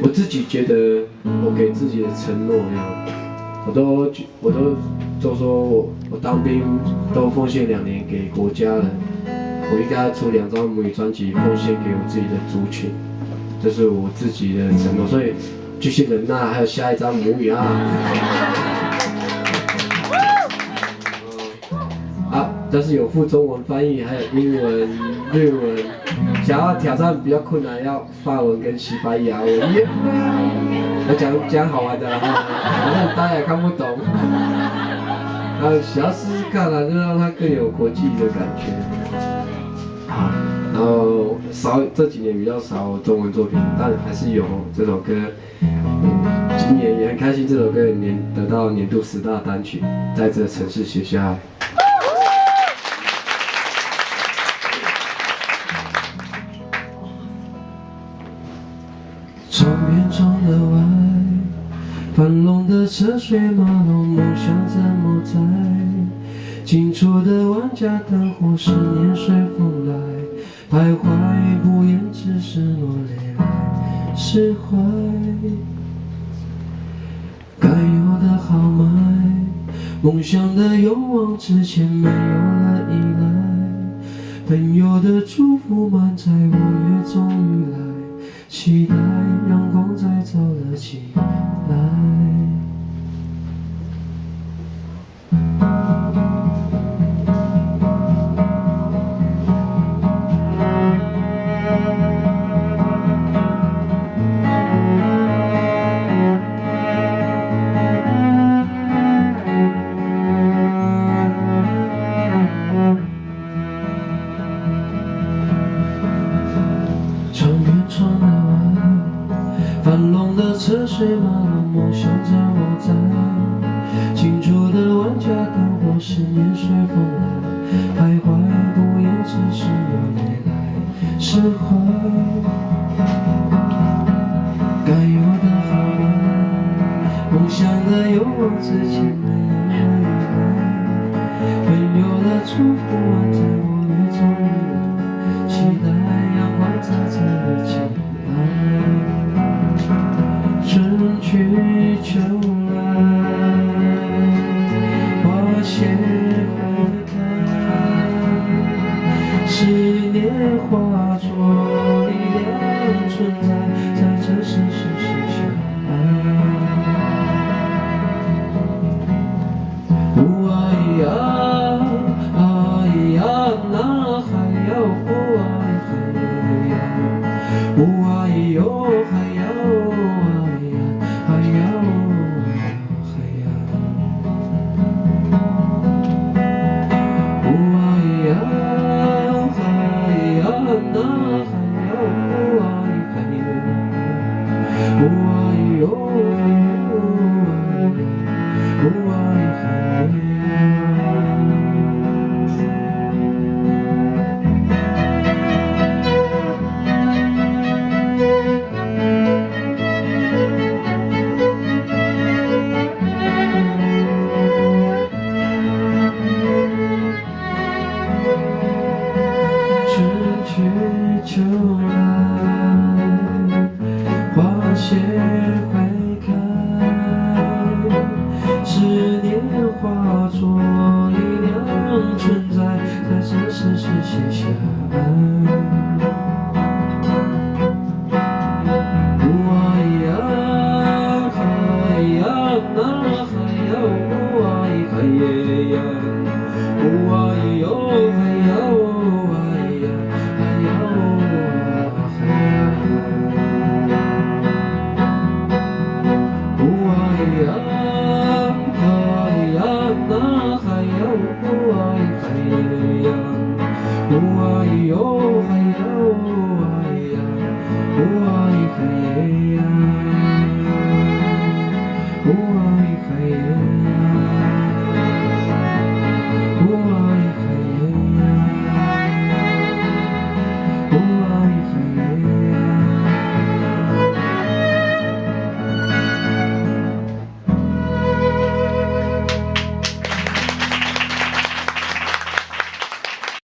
我自己觉得，我给自己的承诺那样，我都说我当兵都奉献2年给国家了，我应该要出2张母语专辑，奉献给我自己的族群，这是我自己的承诺，所以继续忍耐，还有下一张母语啊。但是有附中文翻译，还有英文、日文。想要挑战比较困难，要法文跟西班牙文。我讲好玩的啦，反正大家也看不懂。想要试试看啦，就让它更有国际的感觉。好，然后这几年比较少中文作品，但还是有这首歌。今年也很开心，这首歌得到年度10大单曲，在这城市写下来。窗边窗的外，繁荣的车水马龙，梦想怎么在？近处的万家灯火，思念随风来，徘徊不言，只是落泪来释怀。该有的豪迈，梦想的勇往直前，没有了依赖。朋友的祝福满载，我也终于来。期待阳光再照了起来。窗边窗的外，繁荣的车水马龙，梦想着我在。近处的万家灯火，思念随风来，徘徊不言，只是流泪来释怀。该有的豪迈，梦想的勇往直前，没有了依赖。朋友的祝福满载，我也终于来，期待阳光再照了起来。春去秋来，花谢花开，思念花